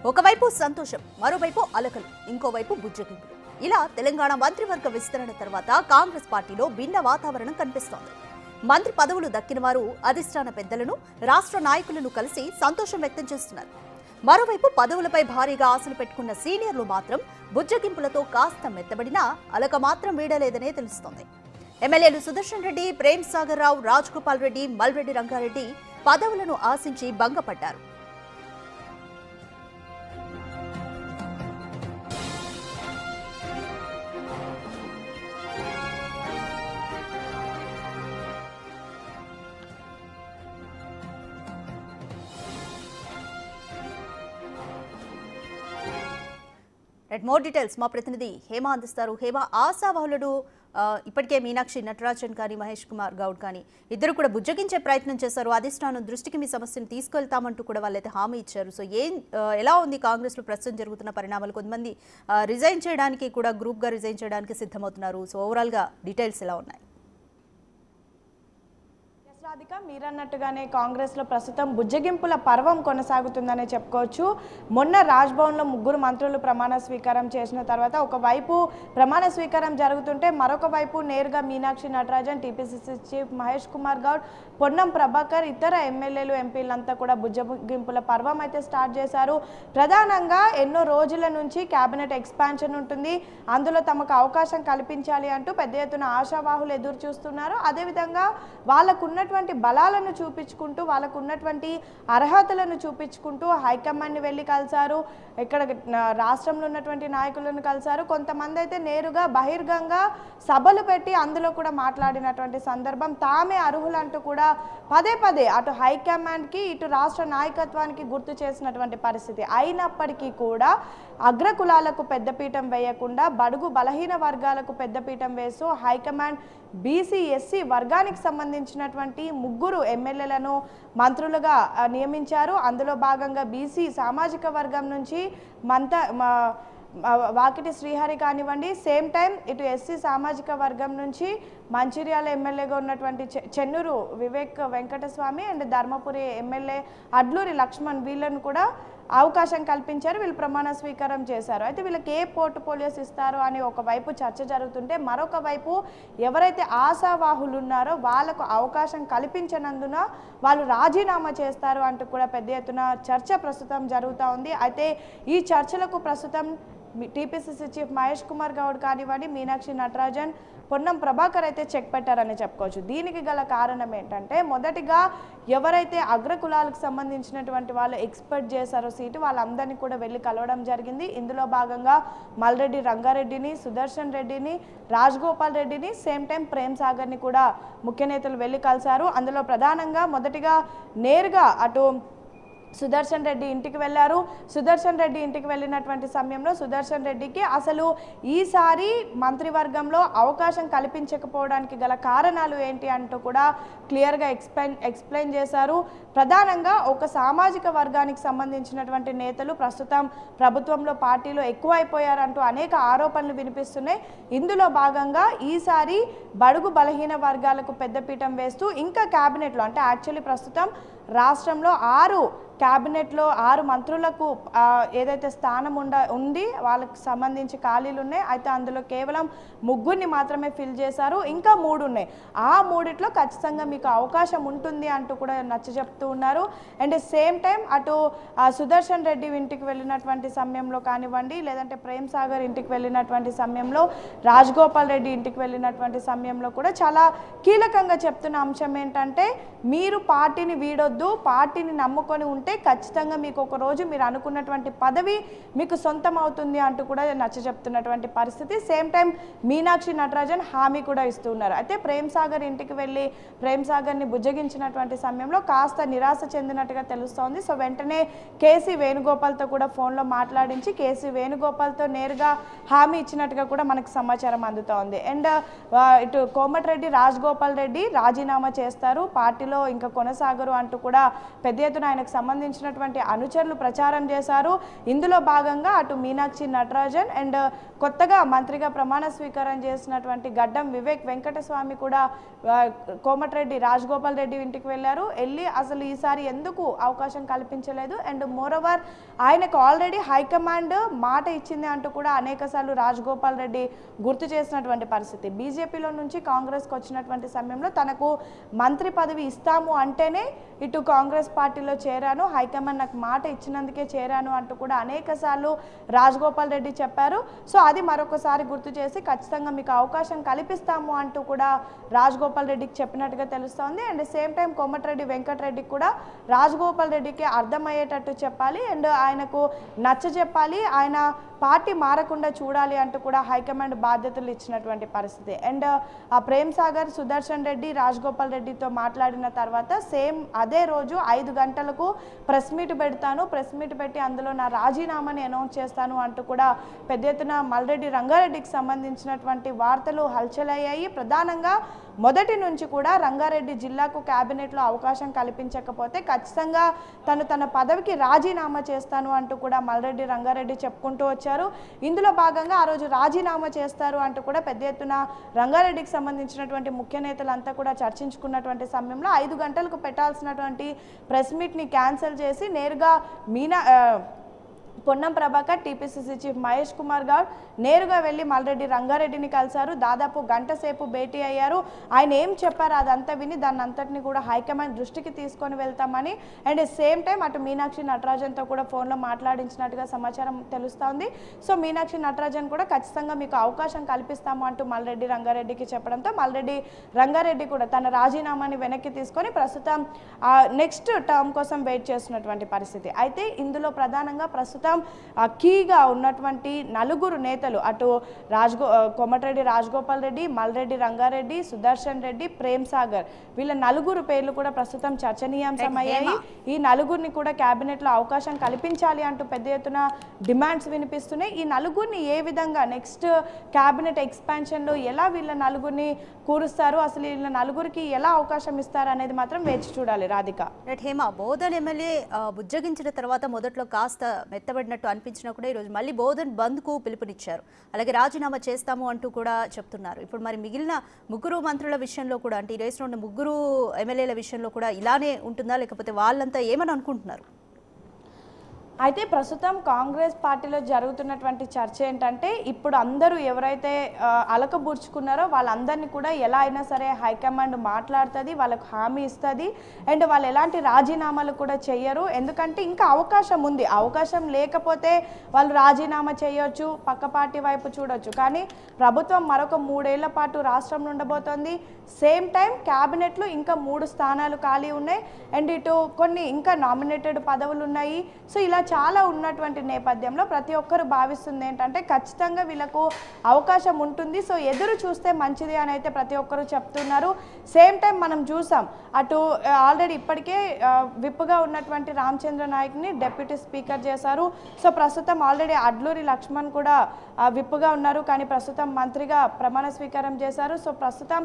ఒకవైపు సంతోషం, మరోవైపు అలకలు, ఇంకోవైపు బుజ్జగింపులు. ఇలా తెలంగాణ మంత్రివర్గ విస్తరణ తర్వాత కాంగ్రెస్ పార్టీలో భిన్న వాతావరణం కనిపిస్తోంది. మంత్రి పదవులు దక్కిన వారు అధిష్టాన పెద్దలను, రాష్ట్ర నాయకులను కలిసి సంతోషం వ్యక్తం చేస్తున్నారు. మరోవైపు పదవులపై భారీగా ఆశలు పెట్టుకున్న సీనియర్లు మాత్రం బుజ్జగింపులతో కాస్త మెత్తబడినా అలక మాత్రం వీడలేదనే తెలుస్తోంది. ఎమ్మెల్యేలు సుదర్శన్ రెడ్డి, ప్రేమ్ సాగర్ రావు, రాజగోపాల్ రెడ్డి, మల్రెడ్డి రంగారెడ్డి పదవులను ఆశించి భంగపడ్డారు. మోర్ డీటెయిల్స్ మా ప్రతినిధి హేమ అందిస్తారు. హేమ, ఆశావాహులు ఇప్పటికే మీనాక్షి నటరాజన్ కానీ మహేష్ కుమార్ గౌడ్ కానీ ఇద్దరు కూడా బుజ్జగించే ప్రయత్నం చేశారు. అధిష్టానం దృష్టికి మీ సమస్యను తీసుకెళ్తామంటూ కూడా వాళ్ళైతే హామీ ఇచ్చారు. సో ఎలా ఉంది కాంగ్రెస్లో ప్రస్తుతం జరుగుతున్న పరిణామాలు? కొంతమంది రిజైన్ చేయడానికి కూడా గ్రూప్గా రిజైన్ చేయడానికి సిద్ధమవుతున్నారు. సో ఓవరాల్గా డీటెయిల్స్ ఎలా ఉన్నాయి? రాధిక, మీరన్నట్టుగానే కాంగ్రెస్లో ప్రస్తుతం బుజ్జగింపుల పర్వం కొనసాగుతుందనే చెప్పుకోవచ్చు. మొన్న రాజ్భవన్లో 3 మంత్రులు ప్రమాణ స్వీకారం చేసిన తర్వాత ఒకవైపు ప్రమాణ స్వీకారం జరుగుతుంటే మరొక వైపు నేరుగా మీనాక్షి నటరాజన్, టీపీసీసీ చీఫ్ మహేష్ కుమార్ గౌడ్, పొన్నం ప్రభాకర్, ఇతర ఎమ్మెల్యేలు, ఎంపీలంతా కూడా బుజ్జగింపుల పర్వం అయితే స్టార్ట్ చేశారు. ప్రధానంగా ఎన్నో రోజుల నుంచి కేబినెట్ ఎక్స్పాన్షన్ ఉంటుంది, అందులో తమకు అవకాశం కల్పించాలి అంటూ పెద్ద ఎత్తున ఆశావాహులు ఎదురు చూస్తున్నారు. అదేవిధంగా వాళ్ళకున్నటువంటి బలాలను చూపించుకుంటూ, వాళ్ళకు ఉన్నటువంటి అర్హతలను చూపించుకుంటూ హైకమాండ్ని వెళ్ళి కలిశారు. ఇక్కడ రాష్ట్రంలో ఉన్నటువంటి నాయకులను కలిశారు. కొంతమంది అయితే నేరుగా బహిర్గంగా సభలు పెట్టి అందులో కూడా మాట్లాడినటువంటి సందర్భం. తామే అర్హులంటూ కూడా పదే పదే అటు హైకమాండ్కి ఇటు రాష్ట్ర నాయకత్వానికి గుర్తు చేసినటువంటి పరిస్థితి. అయినప్పటికీ కూడా అగ్రకులాలకు పెద్దపీఠం వేయకుండా బడుగు బలహీన వర్గాలకు పెద్దపీఠం వేస్తూ హైకమాండ్ బీసీ ఎస్సీ వర్గానికి సంబంధించినటువంటి 3 ఎమ్మెల్యేలను మంత్రులుగా నియమించారు. అందులో భాగంగా బీసీ సామాజిక వర్గం నుంచి వాకిటి శ్రీహరి కానివ్వండి, సేమ్ టైం ఇటు ఎస్సీ సామాజిక వర్గం నుంచి మంచిర్యాల ఎమ్మెల్యేగా ఉన్నటువంటి చెన్నూరు వివేక్ వెంకటస్వామి అండ్ ధర్మపురి ఎమ్మెల్యే అడ్లూరి లక్ష్మణ్ వీళ్ళను కూడా అవకాశం కల్పించారు. వీళ్ళు ప్రమాణ స్వీకారం చేశారు. అయితే వీళ్ళకి ఏ పోర్ట్ఫోలియోస్ ఇస్తారు అని ఒకవైపు చర్చ జరుగుతుంటే మరొక వైపు ఎవరైతే ఆశావాహులు ఉన్నారో వాళ్ళకు అవకాశం కల్పించనందున వాళ్ళు రాజీనామా చేస్తారు అంటూ కూడా పెద్ద ఎత్తున చర్చ ప్రస్తుతం జరుగుతూ ఉంది. అయితే ఈ చర్చలకు ప్రస్తుతం టీపీసీసీ చీఫ్ మహేష్ కుమార్ గౌడ్ కానివ్వండి, మీనాక్షి నటరాజన్, పొన్నం ప్రభాకర్ అయితే చెక్ పెట్టారని చెప్పుకోవచ్చు. దీనికి గల కారణం ఏంటంటే మొదటిగా ఎవరైతే అగ్రకులాలకు సంబంధించినటువంటి వాళ్ళు ఎక్స్పెక్ట్ చేశారో సీటు వాళ్ళందరినీ కూడా వెళ్ళి కలవడం జరిగింది. ఇందులో భాగంగా మల్రెడ్డి రంగారెడ్డిని, సుదర్శన్ రెడ్డిని, రాజగోపాల్ రెడ్డిని, సేమ్ టైం ప్రేమ్ సాగర్ని కూడా ముఖ్య నేతలు వెళ్ళి కలిశారు. అందులో ప్రధానంగా మొదటిగా నేరుగా అటు సుదర్శన్ రెడ్డి ఇంటికి వెళ్ళారు. సుదర్శన్ రెడ్డి ఇంటికి వెళ్ళినటువంటి సమయంలో సుదర్శన్ రెడ్డికి అసలు ఈసారి మంత్రివర్గంలో అవకాశం కల్పించకపోవడానికి గల కారణాలు ఏంటి అంటూ కూడా క్లియర్గా ఎక్స్ప్లెయిన్ చేశారు. ప్రధానంగా ఒక సామాజిక వర్గానికి సంబంధించినటువంటి నేతలు ప్రస్తుతం ప్రభుత్వంలో పార్టీలో ఎక్కువైపోయారంటూ అనేక ఆరోపణలు వినిపిస్తున్నాయి. ఇందులో భాగంగా ఈసారి బడుగు బలహీన వర్గాలకు పెద్దపీఠం వేస్తూ ఇంకా క్యాబినెట్లో అంటే యాక్చువల్లీ ప్రస్తుతం రాష్ట్రంలో 6 క్యాబినెట్లో 6 మంత్రులకు ఏదైతే స్థానం ఉంది వాళ్ళకి సంబంధించి ఖాళీలు ఉన్నాయి. అయితే అందులో కేవలం 3 మాత్రమే ఫిల్ చేశారు. ఇంకా 3 ఉన్నాయి. ఆ 3లో ఖచ్చితంగా మీకు అవకాశం ఉంటుంది అంటూ కూడా నచ్చజెప్తూ ఉన్నారు. అండ్ సేమ్ టైం అటు సుదర్శన్ రెడ్డి ఇంటికి వెళ్ళినటువంటి సమయంలో కానివ్వండి, లేదంటే ప్రేమ్ సాగర్ ఇంటికి వెళ్ళినటువంటి సమయంలో, రాజగోపాల్ రెడ్డి ఇంటికి వెళ్ళినటువంటి సమయంలో కూడా చాలా కీలకంగా చెప్తున్న అంశం ఏంటంటే మీరు పార్టీని వీడొద్దు, పార్టీని నమ్ముకొని ఉంటే ఖచ్చితంగా మీకు ఒక రోజు మీరు అనుకున్నటువంటి పదవి మీకు సొంతం అవుతుంది అంటూ కూడా నచ్చ చెప్తున్నటువంటి పరిస్థితి. సేమ్ టైం మీనాక్షి నటరాజన్ హామీ కూడా ఇస్తున్నారు. అయితే ప్రేమ్ సాగర్ ఇంటికి వెళ్ళి ప్రేమ్ సాగర్ని బుజ్జగించినటువంటి సమయంలో కాస్త నిరాశ చెందినట్టుగా తెలుస్తోంది. సో వెంటనే కేసీ వేణుగోపాల్తో కూడా ఫోన్లో మాట్లాడించి కేసీ వేణుగోపాల్తో నేరుగా హామీ ఇచ్చినట్టుగా కూడా మనకు సమాచారం అందుతోంది. అండ్ ఇటు కోమటిరెడ్డి రాజగోపాల్ రెడ్డి రాజీనామా చేస్తారు, పార్టీలో ఇంకా కొనసాగరు అంటూ కూడా పెద్ద ఎత్తున ఆయనకు సంబంధించి సంబంధించినటువంటి అనుచరులు ప్రచారం చేశారు. ఇందులో భాగంగా అటు మీనాక్షి నటరాజన్ అండ్ కొత్తగా మంత్రిగా ప్రమాణ స్వీకారం చేసినటువంటి గడ్డం వివేక్ వెంకటస్వామి కూడా కోమటిరెడ్డి రాజగోపాల్ రెడ్డి ఇంటికి వెళ్ళారు. వెళ్ళి అసలు ఈసారి ఎందుకు అవకాశం కల్పించలేదు అండ్ మోరోవర్ ఆయనకు ఆల్రెడీ హైకమాండ్ మాట ఇచ్చింది అంటూ కూడా అనేకసార్లు రాజగోపాల్ రెడ్డి గుర్తు చేసినటువంటి పరిస్థితి. బీజేపీలో నుంచి కాంగ్రెస్కి వచ్చినటువంటి సమయంలో తనకు మంత్రి పదవి ఇస్తాము అంటేనే ఇటు కాంగ్రెస్ పార్టీలో చేరాను, హైకమాండ్ నాకు మాట ఇచ్చినందుకే చేరాను అంటూ కూడా అనేకసార్లు రాజగోపాల్ రెడ్డి చెప్పారు. సో అది మరొకసారి గుర్తు చేసి ఖచ్చితంగా మీకు అవకాశం కల్పిస్తాము అంటూ కూడా రాజగోపాల్ రెడ్డికి చెప్పినట్టుగా తెలుస్తోంది. అండ్ సేమ్ టైం కోమటిరెడ్డి వెంకటరెడ్డికి కూడా రాజగోపాల్ రెడ్డికి అర్థమయ్యేటట్టు చెప్పాలి అండ్ ఆయనకు నచ్చ చెప్పాలి, ఆయన పార్టీ మారకుండా చూడాలి అంటూ కూడా హైకమాండ్ బాధ్యతలు ఇచ్చినటువంటి పరిస్థితి. అండ్ ఆ ప్రేమ్ సాగర్ సుదర్శన్ రెడ్డి రాజగోపాల్ రెడ్డితో మాట్లాడిన తర్వాత సేమ్ అదే రోజు 5 గంటలకు ప్రెస్ మీట్ పెడతాను, ప్రెస్ మీట్ పెట్టి అందులో నా రాజీనామాని అనౌన్స్ చేస్తాను అంటూ కూడా పెద్ద ఎత్తున మల్రెడ్డి రంగారెడ్డికి సంబంధించినటువంటి వార్తలు హల్చలయ్యాయి. ప్రధానంగా మొదటి నుంచి కూడా రంగారెడ్డి జిల్లాకు క్యాబినెట్లో అవకాశం కల్పించకపోతే ఖచ్చితంగా తన పదవికి రాజీనామా చేస్తాను అంటూ కూడా మల్రెడ్డి రంగారెడ్డి చెప్పుకుంటూ వచ్చారు. ఇందులో భాగంగా ఆ రోజు రాజీనామా చేస్తారు అంటూ కూడా పెద్ద ఎత్తున రంగారెడ్డికి సంబంధించినటువంటి ముఖ్య నేతలంతా కూడా చర్చించుకున్నటువంటి సమయంలో 5 గంటలకు పెట్టాల్సినటువంటి ప్రెస్ మీట్ని క్యాన్సిల్ చేసి నేరుగా పొన్నం ప్రభాకర్, టీపీసీసీ చీఫ్ మహేష్ కుమార్ గౌడ్ నేరుగా వెళ్ళి మల్రెడ్డి రంగారెడ్డిని కలిశారు. దాదాపు గంట సేపు భేటీ అయ్యారు. ఆయన ఏం చెప్పారు అదంతా విని దాన్ని అంతటిని కూడా హైకమాండ్ దృష్టికి తీసుకొని వెళ్తామని అండ్ సేమ్ టైం అటు మీనాక్షి నటరాజన్తో కూడా ఫోన్లో మాట్లాడించినట్టుగా సమాచారం తెలుస్తోంది. సో మీనాక్షి నటరాజన్ కూడా ఖచ్చితంగా మీకు అవకాశం కల్పిస్తాము అంటూ మల్రెడ్డి రంగారెడ్డికి చెప్పడంతో మల్రెడ్డి రంగారెడ్డి కూడా తన రాజీనామాని వెనక్కి తీసుకొని ప్రస్తుతం నెక్స్ట్ టర్మ్ కోసం వెయిట్ చేస్తున్నటువంటి పరిస్థితి. అయితే ఇందులో ప్రధానంగా ప్రస్తుతం కీగా ఉన్నటువంటి 4 నేతలు అటు కోమటిరెడ్డి రాజగోపాల్ రెడ్డి, మల్రెడ్డి రంగారెడ్డి, సుదర్శన్ రెడ్డి, ప్రేమ్ సాగర్ వీళ్ళ 4 పేర్లు కూడా ప్రస్తుతం చర్చనీయాంశమయ్యాయి. ఈ 4ని కూడా క్యాబినెట్లో అవకాశం కల్పించాలి అంటూ పెద్ద ఎత్తున డిమాండ్స్ వినిపిస్తున్నాయి. ఈ 4ని ఏ విధంగా నెక్స్ట్ క్యాబినెట్ ఎక్స్పాన్షన్లో ఎలా వీళ్ళ 4ని కూరుస్తారు, అసలు వీళ్ళ 4కి ఎలా అవకాశం ఇస్తారు అనేది మాత్రం వేచి చూడాలి. రాధిక. హేమ, బోధన్ ఎమ్మెల్యే బుజ్జగించిన తర్వాత మొదట్లో కాస్త మెత్తబడినట్టు అనిపించినా కూడా ఈరోజు మళ్ళీ బోధన్ బంద్కు పిలుపునిచ్చారు. అలాగే రాజీనామా చేస్తాము అంటూ కూడా చెప్తున్నారు. ఇప్పుడు మరి మిగిలిన 3 మంత్రుల విషయంలో కూడా అంటే ఈ రేసులో ఉన్న 3 ఎమ్మెల్యేల విషయంలో కూడా ఇలానే ఉంటుందా, లేకపోతే వాళ్ళంతా ఏమని అనుకుంటున్నారు? అయితే ప్రస్తుతం కాంగ్రెస్ పార్టీలో జరుగుతున్నటువంటి చర్చ ఏంటంటే ఇప్పుడు అందరూ ఎవరైతే అలకబూర్చుకున్నారో వాళ్ళందరినీ కూడా ఎలా అయినా సరే హైకమాండ్ మాట్లాడుతుంది, వాళ్ళకు హామీ ఇస్తుంది అండ్ వాళ్ళు ఎలాంటి రాజీనామాలు కూడా చేయరు. ఎందుకంటే ఇంకా అవకాశం ఉంది, అవకాశం లేకపోతే వాళ్ళు రాజీనామా చేయొచ్చు, పక్క పార్టీ వైపు చూడొచ్చు. కానీ ప్రభుత్వం మరొక 3 ఏళ్ల పాటు రాష్ట్రంలో ఉండబోతోంది. సేమ్ టైం క్యాబినెట్లో ఇంకా 3 స్థానాలు ఖాళీ ఉన్నాయి అండ్ ఇటు కొన్ని ఇంకా నామినేటెడ్ పదవులు ఉన్నాయి. సో ఇలా చాలా ఉన్నటువంటి నేపథ్యంలో ప్రతి ఒక్కరు భావిస్తుంది ఏంటంటే ఖచ్చితంగా వీళ్ళకు అవకాశం ఉంటుంది, సో ఎదురు చూస్తే మంచిది అని అయితే ప్రతి ఒక్కరు చెప్తున్నారు. సేమ్ టైం మనం చూసాం అటు ఆల్రెడీ ఇప్పటికే విప్గా ఉన్నటువంటి రామచంద్ర నాయక్ని డిప్యూటీ స్పీకర్ చేశారు. సో ప్రస్తుతం ఆల్రెడీ అడ్లూరి లక్ష్మణ్ కూడా విప్గా ఉన్నారు, కానీ ప్రస్తుతం మంత్రిగా ప్రమాణ స్వీకారం చేశారు. సో ప్రస్తుతం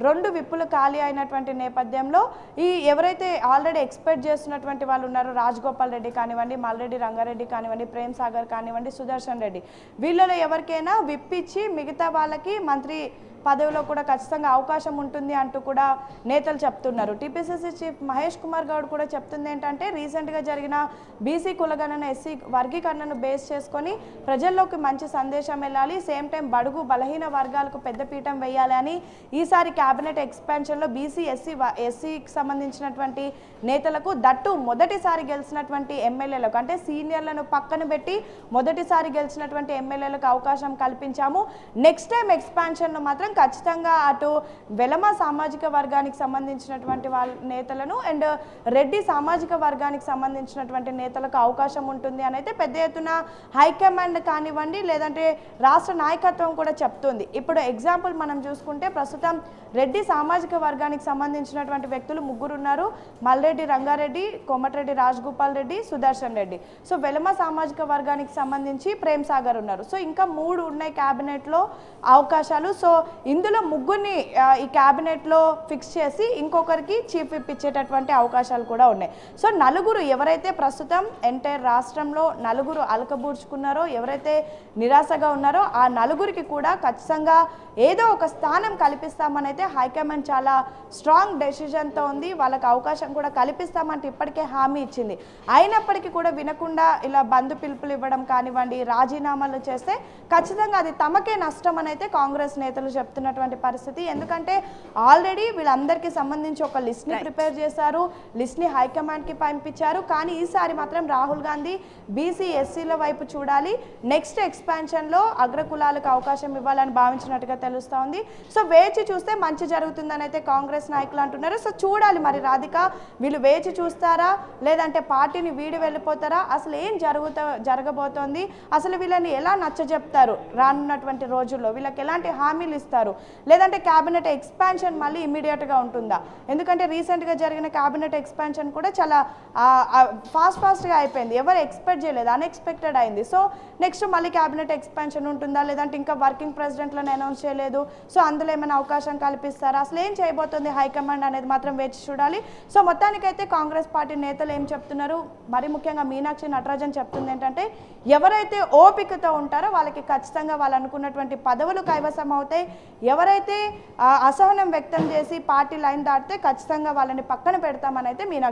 2 విప్పులు ఖాళీ అయినటువంటి నేపథ్యంలో ఈ ఎవరైతే ఆల్రెడీ ఎక్స్పెక్ట్ చేస్తున్నటువంటి వాళ్ళు ఉన్నారో రాజగోపాల్ రెడ్డి కానివ్వండి, మల్రెడ్డి రంగారెడ్డి కానివ్వండి, ప్రేమ్ సాగర్ కానివ్వండి, సుదర్శన్ రెడ్డి వీళ్ళలో ఎవరికైనా విప్పిచ్చి మిగతా వాళ్ళకి మంత్రి పదవిలో కూడా ఖచ్చితంగా అవకాశం ఉంటుంది అంటూ కూడా నేతలు చెప్తున్నారు. టీపీసీసీ చీఫ్ మహేష్ కుమార్ గౌడ్ కూడా చెప్తుంది ఏంటంటే రీసెంట్గా జరిగిన బీసీ కులగణన ఎస్సీ వర్గీకరణను బేస్ చేసుకొని ప్రజల్లోకి మంచి సందేశం వెళ్ళాలి, సేమ్ టైం బడుగు బలహీన వర్గాలకు పెద్దపీఠం వేయాలి అని ఈసారి క్యాబినెట్ ఎక్స్పాన్షన్లో బీసీ ఎస్సీకి సంబంధించినటువంటి నేతలకు దట్టు మొదటిసారి గెలిచినటువంటి ఎమ్మెల్యేలకు అంటే సీనియర్లను పక్కన పెట్టి మొదటిసారి గెలిచినటువంటి ఎమ్మెల్యేలకు అవకాశం కల్పించాము. నెక్స్ట్ టైం ఎక్స్పాన్షన్లో మాత్రం ఖచ్చితంగా అటు వెలమ సామాజిక వర్గానికి సంబంధించినటువంటి వాళ్ళ నేతలను అండ్ రెడ్డి సామాజిక వర్గానికి సంబంధించినటువంటి నేతలకు అవకాశం ఉంటుంది అని అయితే పెద్ద ఎత్తున హైకమాండ్ కానివ్వండి లేదంటే రాష్ట్ర నాయకత్వం కూడా చెప్తుంది. ఇప్పుడు ఎగ్జాంపుల్ మనం చూసుకుంటే ప్రస్తుతం రెడ్డి సామాజిక వర్గానికి సంబంధించినటువంటి వ్యక్తులు ముగ్గురు ఉన్నారు. మల్రెడ్డి రంగారెడ్డి, కోమటిరెడ్డి రాజగోపాల్ రెడ్డి, సుదర్శన్ రెడ్డి. సో వెలమ సామాజిక వర్గానికి సంబంధించి ప్రేమ్ సాగర్ ఉన్నారు. సో ఇంకా 3 ఉన్నాయి క్యాబినెట్లో అవకాశాలు. సో ఇందులో ముగ్గురిని ఈ క్యాబినెట్లో ఫిక్స్ చేసి ఇంకొకరికి చీఫ్ విప్ ఇచ్చేటటువంటి అవకాశాలు కూడా ఉన్నాయి. సో నలుగురు ఎవరైతే ప్రస్తుతం ఎంటైర్ రాష్ట్రంలో నలుగురు అలకబూడ్చుకున్నారో, ఎవరైతే నిరాశగా ఉన్నారో ఆ నలుగురికి కూడా ఖచ్చితంగా ఏదో ఒక స్థానం కల్పిస్తామని అయితే హైకమాండ్ చాలా స్ట్రాంగ్ డెసిషన్తో ఉంది. వాళ్ళకి అవకాశం కూడా కల్పిస్తామంటే ఇప్పటికే హామీ ఇచ్చింది. అయినప్పటికీ కూడా వినకుండా ఇలా బంధు పిలుపులు ఇవ్వడం కానివ్వండి, రాజీనామాలు చేస్తే ఖచ్చితంగా అది తమకే నష్టం అని అయితే కాంగ్రెస్ నేతలు చెప్తున్నటువంటి పరిస్థితి. ఎందుకంటే ఆల్రెడీ వీళ్ళందరికీ సంబంధించి ఒక లిస్ట్ని ప్రిపేర్ చేశారు, లిస్ట్ని హైకమాండ్కి పంపించారు. కానీ ఈసారి మాత్రం రాహుల్ గాంధీ బీసీ ఎస్సీల వైపు చూడాలి, నెక్స్ట్ ఎక్స్పాన్షన్లో అగ్రకులాలకు అవకాశం ఇవ్వాలని భావించినట్టుగా తెలుస్తూ ఉంది. సో వేచి చూస్తే మంచి జరుగుతుందని అయితే కాంగ్రెస్ నాయకులు అంటున్నారు. సో చూడాలి మరి రాధిక, వీళ్ళు వేచి చూస్తారా లేదంటే పార్టీని వీడి వెళ్ళిపోతారా, అసలు ఏం జరగబోతోంది, అసలు వీళ్ళని ఎలా నచ్చజెప్తారు రానున్నటువంటి రోజుల్లో, వీళ్ళకి ఎలాంటి హామీలు ఇస్తారు, లేదంటే క్యాబినెట్ ఎక్స్పాన్షన్ మళ్ళీ ఇమీడియట్గా ఉంటుందా? ఎందుకంటే రీసెంట్గా జరిగిన క్యాబినెట్ ఎక్స్పాన్షన్ కూడా చాలా ఫాస్ట్గా అయిపోయింది, ఎవరు ఎక్స్పెక్ట్ చేయలేదు, అన్ఎక్స్పెక్టెడ్ అయింది. సో నెక్స్ట్ మళ్ళీ క్యాబినెట్ ఎక్స్పాన్షన్ ఉంటుందా, లేదంటే ఇంకా వర్కింగ్ ప్రెసిడెంట్లను అనౌన్స్ చేయలేదు, సో అందులో ఏమైనా అవకాశం కల్పిస్తారా, అసలు ఏం చేయబోతుంది హైకమాండ్ అనేది మాత్రం వేచి చూడాలి. సో మొత్తానికైతే కాంగ్రెస్ పార్టీ నేతలు ఏం చెప్తున్నారు, మరి ముఖ్యంగా మీనాక్షి నటరాజన్ చెప్తుంది ఏంటంటే ఎవరైతే ఓపికతో ఉంటారో వాళ్ళకి ఖచ్చితంగా వాళ్ళు అనుకున్నటువంటి పదవులు కైవసం అవుతాయి, ఎవరైతే అసహనం వ్యక్తం చేసి పార్టీ లైన్ దాటితే ఖచ్చితంగా వాళ్ళని పక్కన పెడతామని అయితే మీనాక్షి